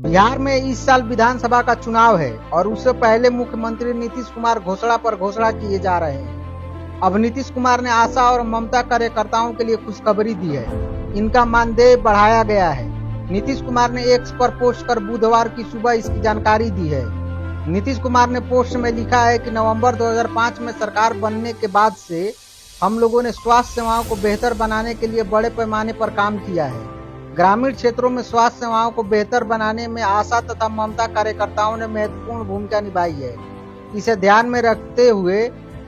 बिहार में इस साल विधानसभा का चुनाव है और उससे पहले मुख्यमंत्री नीतीश कुमार घोषणा पर घोषणा किए जा रहे हैं। अब नीतीश कुमार ने आशा और ममता कार्यकर्ताओं के लिए खुशखबरी दी है। इनका मानदेय बढ़ाया गया है। नीतीश कुमार ने एक्स पर पोस्ट कर बुधवार की सुबह इसकी जानकारी दी है। नीतीश कुमार ने पोस्ट में लिखा है कि नवंबर 2005 में सरकार बनने के बाद से हम लोगों ने स्वास्थ्य सेवाओं को बेहतर बनाने के लिए बड़े पैमाने पर काम किया है। ग्रामीण क्षेत्रों में स्वास्थ्य सेवाओं को बेहतर बनाने में आशा तथा ममता कार्यकर्ताओं ने महत्वपूर्ण भूमिका निभाई है। इसे ध्यान में रखते हुए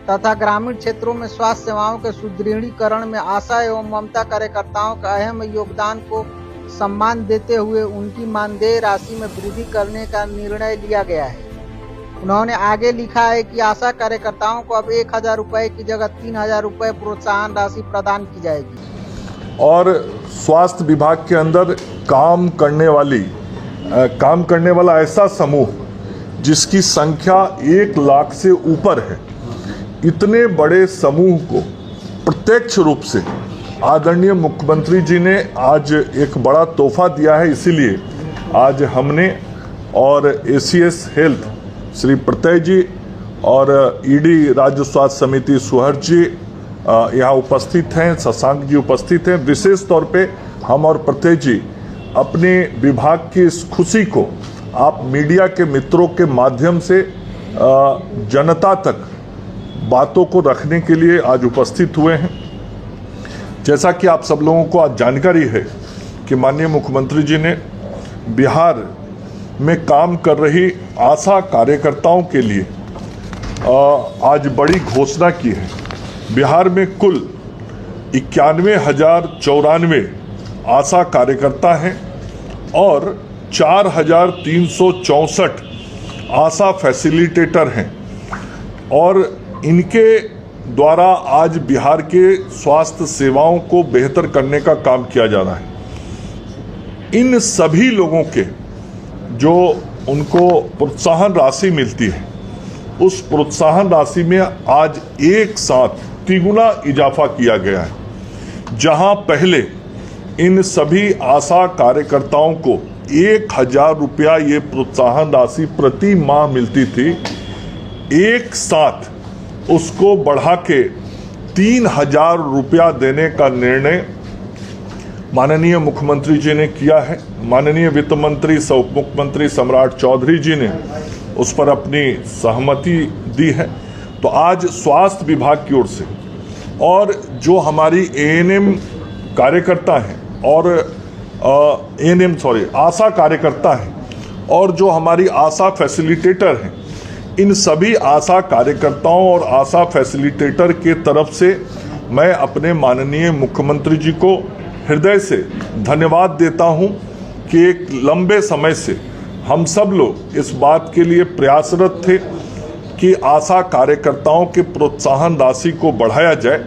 तथा ग्रामीण क्षेत्रों में स्वास्थ्य सेवाओं के सुदृढ़ीकरण में आशा एवं ममता कार्यकर्ताओं का अहम योगदान को सम्मान देते हुए उनकी मानदेय राशि में वृद्धि करने का निर्णय लिया गया है। उन्होंने आगे लिखा है कि आशा कार्यकर्ताओं को अब 1000 रुपए की जगह 3000 रुपए प्रोत्साहन राशि प्रदान की जाएगी। और स्वास्थ्य विभाग के अंदर काम करने वाला ऐसा समूह जिसकी संख्या 1 लाख से ऊपर है, इतने बड़े समूह को प्रत्यक्ष रूप से आदरणीय मुख्यमंत्री जी ने आज एक बड़ा तोहफा दिया है। इसीलिए आज हमने और एसीएस हेल्थ श्री प्रत्यय जी और ईडी राज्य स्वास्थ्य समिति सुहर जी यहाँ उपस्थित हैं, शशांक जी उपस्थित हैं। विशेष तौर पे हम और प्रत्यय जी अपने विभाग की इस खुशी को आप मीडिया के मित्रों के माध्यम से जनता तक बातों को रखने के लिए आज उपस्थित हुए हैं। जैसा कि आप सब लोगों को आज जानकारी है कि माननीय मुख्यमंत्री जी ने बिहार में काम कर रही आशा कार्यकर्ताओं के लिए आज बड़ी घोषणा की है। बिहार में कुल 91,094 आशा कार्यकर्ता हैं और 4,364 आशा फैसिलिटेटर हैं और इनके द्वारा आज बिहार के स्वास्थ्य सेवाओं को बेहतर करने का काम किया जा रहा है। इन सभी लोगों के जो उनको प्रोत्साहन राशि मिलती है, उस प्रोत्साहन राशि में आज एक साथ 3 गुना इजाफा किया गया है। जहां पहले इन सभी आशा कार्यकर्ताओं को 1000 रुपया ये प्रोत्साहन राशि प्रति माह मिलती थी, एक साथ उसको बढ़ा के 3000 रुपया देने का निर्णय माननीय मुख्यमंत्री जी ने किया है। माननीय वित्त मंत्री सह उप मुख्यमंत्री सम्राट चौधरी जी ने उस पर अपनी सहमति दी है। तो आज स्वास्थ्य विभाग की ओर से और जो हमारी एएनएम कार्यकर्ता हैं और आशा कार्यकर्ता हैं और जो हमारी आशा फैसिलिटेटर हैं, इन सभी आशा कार्यकर्ताओं और आशा फैसिलिटेटर के तरफ से मैं अपने माननीय मुख्यमंत्री जी को हृदय से धन्यवाद देता हूं कि एक लंबे समय से हम सब लोग इस बात के लिए प्रयासरत थे कि आशा कार्यकर्ताओं के प्रोत्साहन राशि को बढ़ाया जाए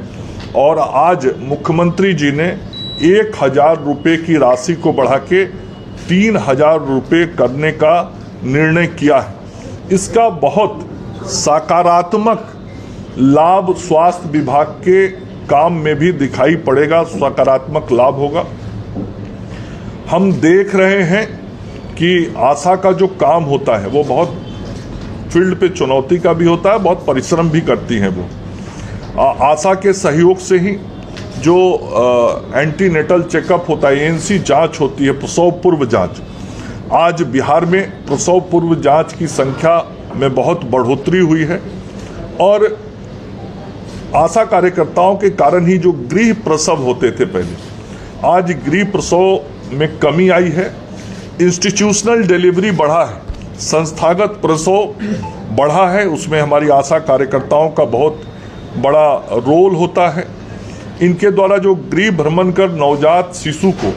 और आज मुख्यमंत्री जी ने 1000 रुपये की राशि को बढ़ा के 3000 रुपये करने का निर्णय किया है। इसका बहुत सकारात्मक लाभ स्वास्थ्य विभाग के काम में भी दिखाई पड़ेगा, सकारात्मक लाभ होगा। हम देख रहे हैं कि आशा का जो काम होता है वो बहुत फील्ड पे चुनौती का भी होता है, बहुत परिश्रम भी करती हैं वो। आशा के सहयोग से ही जो एंटीनेटल चेकअप होता है, एएनसी जांच होती है, प्रसव पूर्व जांच, आज बिहार में प्रसव पूर्व जांच की संख्या में बहुत बढ़ोतरी हुई है और आशा कार्यकर्ताओं के कारण ही जो गृह प्रसव होते थे पहले, आज गृह प्रसव में कमी आई है। इंस्टीट्यूशनल डिलीवरी बढ़ा है, संस्थागत प्रसव बढ़ा है, उसमें हमारी आशा कार्यकर्ताओं का बहुत बड़ा रोल होता है। इनके द्वारा जो गृह भ्रमण कर नवजात शिशु को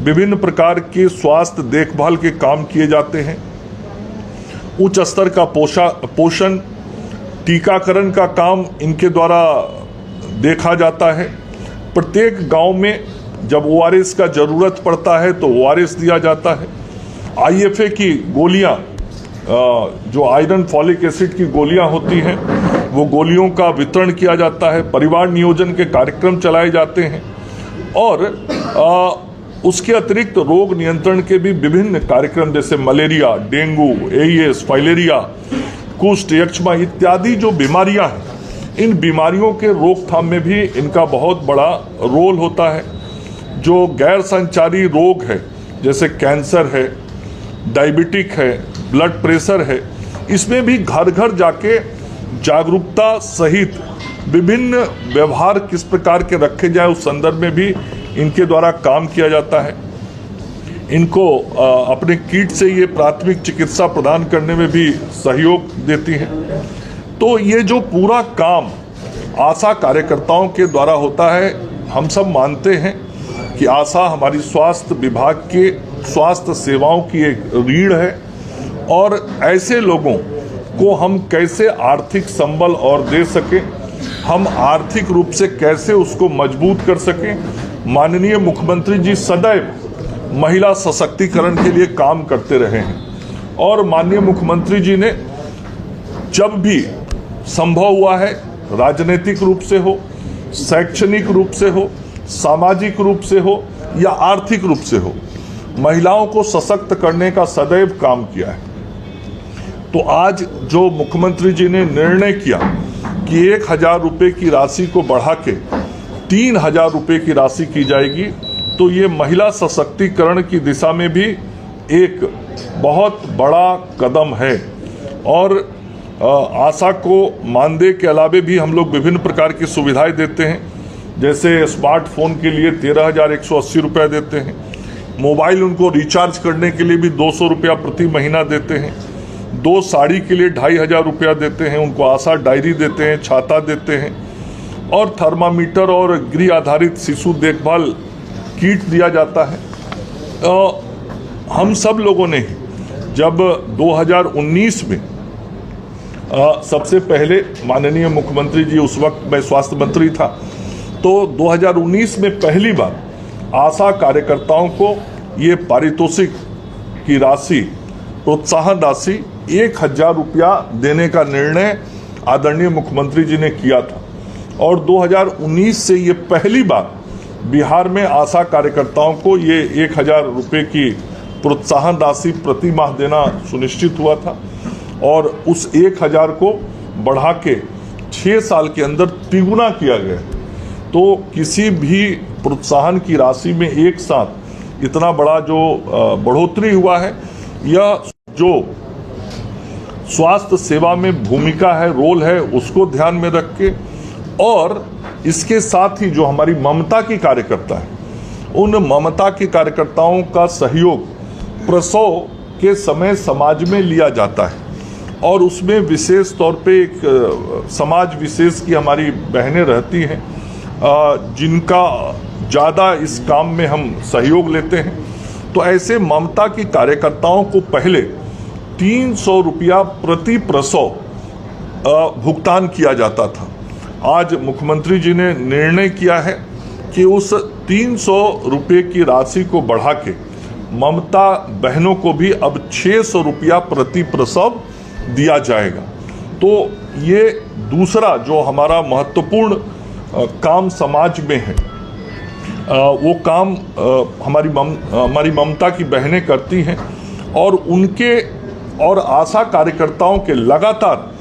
विभिन्न प्रकार के स्वास्थ्य देखभाल के काम किए जाते हैं। उच्च स्तर का पोषण टीकाकरण का काम इनके द्वारा देखा जाता है। प्रत्येक गांव में जब ओआरएस का जरूरत पड़ता है तो ओआरएस दिया जाता है। आईएफए की गोलियां, जो आयरन फॉलिक एसिड की गोलियां होती हैं, वो गोलियों का वितरण किया जाता है। परिवार नियोजन के कार्यक्रम चलाए जाते हैं और उसके अतिरिक्त रोग नियंत्रण के भी विभिन्न कार्यक्रम जैसे मलेरिया, डेंगू, एईएस, फाइलेरिया, कुष्ठ, यक्ष्मा इत्यादि जो बीमारियां हैं, इन बीमारियों के रोकथाम में भी इनका बहुत बड़ा रोल होता है। जो गैर संचारी रोग है जैसे कैंसर है, डायबिटिक है, ब्लड प्रेशर है, इसमें भी घर घर जाके जागरूकता सहित विभिन्न व्यवहार किस प्रकार के रखे जाए उस संदर्भ में भी इनके द्वारा काम किया जाता है। इनको अपने किट से ये प्राथमिक चिकित्सा प्रदान करने में भी सहयोग देती हैं। तो ये जो पूरा काम आशा कार्यकर्ताओं के द्वारा होता है, हम सब मानते हैं कि आशा हमारी स्वास्थ्य विभाग के स्वास्थ्य सेवाओं की एक रीढ़ है और ऐसे लोगों को हम कैसे आर्थिक संबल और दे सकें, हम आर्थिक रूप से कैसे उसको मजबूत कर सकें। माननीय मुख्यमंत्री जी सदैव महिला सशक्तिकरण के लिए काम करते रहे हैं और माननीय मुख्यमंत्री जी ने जब भी संभव हुआ है, राजनीतिक रूप से हो, शैक्षणिक रूप से हो, सामाजिक रूप से हो या आर्थिक रूप से हो, महिलाओं को सशक्त करने का सदैव काम किया है। तो आज जो मुख्यमंत्री जी ने निर्णय किया कि 1,000 रुपये की राशि को बढ़ा के 3,000 रुपये की राशि की जाएगी, तो ये महिला सशक्तिकरण की दिशा में भी एक बहुत बड़ा कदम है। और आशा को मानदेय के अलावे भी हम लोग विभिन्न प्रकार की सुविधाएं देते हैं, जैसे स्मार्टफोन के लिए 13,180 रुपये देते हैं, मोबाइल उनको रिचार्ज करने के लिए भी 200 रुपया प्रति महीना देते हैं, 2 साड़ी के लिए 2,500 रुपया देते हैं, उनको आशा डायरी देते हैं, छाता देते हैं और थर्मामीटर और गृह आधारित शिशु देखभाल किट दिया जाता है। हम सब लोगों ने जब 2019 में सबसे पहले माननीय मुख्यमंत्री जी, उस वक्त मैं स्वास्थ्य मंत्री था, तो 2019 में पहली बार आशा कार्यकर्ताओं को ये पारितोषिक की राशि, प्रोत्साहन राशि 1,000 रुपया देने का निर्णय आदरणीय मुख्यमंत्री जी ने किया था। और 2019 से ये पहली बार बिहार में आशा कार्यकर्ताओं को ये 1,000 रुपये की प्रोत्साहन राशि प्रति माह देना सुनिश्चित हुआ था और उस 1,000 को बढ़ा के 6 साल के अंदर तिगुना किया गया। तो किसी भी प्रोत्साहन की राशि में एक साथ इतना बड़ा जो बढ़ोतरी हुआ है, यह जो स्वास्थ्य सेवा में भूमिका है, रोल है, उसको ध्यान में रख के, और इसके साथ ही जो हमारी ममता की कार्यकर्ता है, उन ममता की कार्यकर्ताओं का सहयोग प्रसव के समय समाज में लिया जाता है और उसमें विशेष तौर पे एक समाज विशेष की हमारी बहनें रहती हैं जिनका ज़्यादा इस काम में हम सहयोग लेते हैं। तो ऐसे ममता की कार्यकर्ताओं को पहले 300 रुपया प्रति प्रसव भुगतान किया जाता था। आज मुख्यमंत्री जी ने निर्णय किया है कि उस 300 रुपये की राशि को बढ़ा के ममता बहनों को भी अब 600 रुपया प्रति प्रसव दिया जाएगा। तो ये दूसरा जो हमारा महत्वपूर्ण काम समाज में है, वो काम हमारी ममता की बहनें करती हैं और उनके और आशा कार्यकर्ताओं के लगातार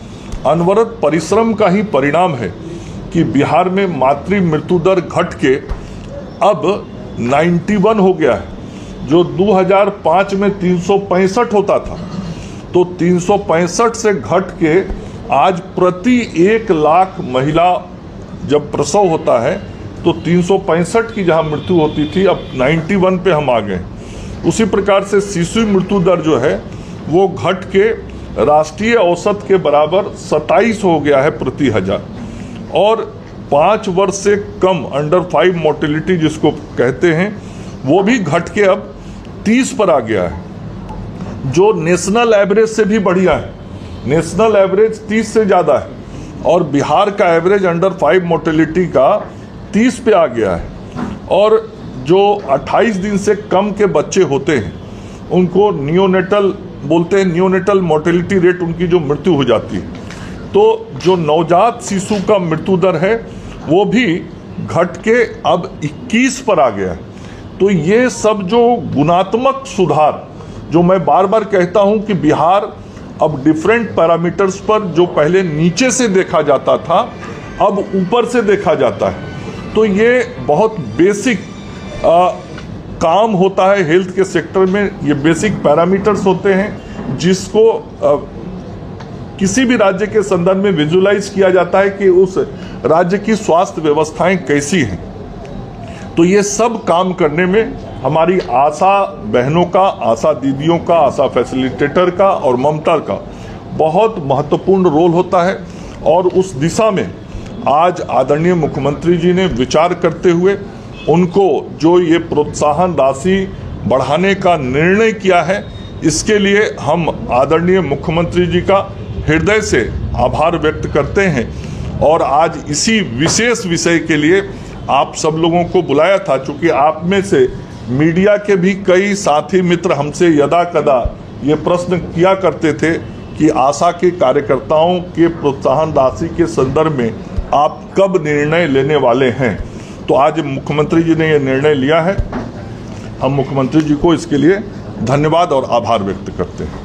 अनवरत परिश्रम का ही परिणाम है कि बिहार में मातृ मृत्यु दर घट के अब 91 हो गया है। जो 2005 में 365 होता था, तो 365 से घट के आज प्रति 1 लाख महिला जब प्रसव होता है तो 365 की जहां मृत्यु होती थी, अब 91 पे हम आ गए। उसी प्रकार से शिशु मृत्यु दर जो है वो घट के राष्ट्रीय औसत के बराबर 27 हो गया है प्रति 1000 और 5 वर्ष से कम अंडर 5 मोर्टेलिटी जिसको कहते हैं, वो भी घट के अब 30 पर आ गया है, जो नेशनल एवरेज से भी बढ़िया है। नेशनल एवरेज 30 से ज़्यादा है और बिहार का एवरेज अंडर 5 मोर्टेलिटी का 30 पे आ गया है। और जो 28 दिन से कम के बच्चे होते हैं उनको नियोनेटल बोलते हैं, नियोनेटल मोर्टेलिटी रेट उनकी जो मृत्यु हो जाती है, तो जो नवजात शिशु का मृत्यु दर है वो भी घट के अब 21 पर आ गया है। तो ये सब जो गुणात्मक सुधार, जो मैं बार बार कहता हूं कि बिहार अब डिफरेंट पैरामीटर्स पर जो पहले नीचे से देखा जाता था अब ऊपर से देखा जाता है, तो ये बहुत बेसिक काम होता है हेल्थ के सेक्टर में। ये बेसिक पैरामीटर्स होते हैं जिसको किसी भी राज्य के संदर्भ में विजुलाइज किया जाता है कि उस राज्य की स्वास्थ्य व्यवस्थाएं कैसी हैं। तो ये सब काम करने में हमारी आशा बहनों का, आशा दीदियों का, आशा फैसिलिटेटर का और ममता का बहुत महत्वपूर्ण रोल होता है। और उस दिशा में आज आदरणीय मुख्यमंत्री जी ने विचार करते हुए उनको जो ये प्रोत्साहन राशि बढ़ाने का निर्णय किया है, इसके लिए हम आदरणीय मुख्यमंत्री जी का हृदय से आभार व्यक्त करते हैं। और आज इसी विशेष विषय के लिए आप सब लोगों को बुलाया था, चूंकि आप में से मीडिया के भी कई साथी मित्र हमसे यदा कदा ये प्रश्न किया करते थे कि आशा के कार्यकर्ताओं के प्रोत्साहन राशि के संदर्भ में आप कब निर्णय लेने वाले हैं। तो आज मुख्यमंत्री जी ने ये निर्णय लिया है। हम मुख्यमंत्री जी को इसके लिए धन्यवाद और आभार व्यक्त करते हैं।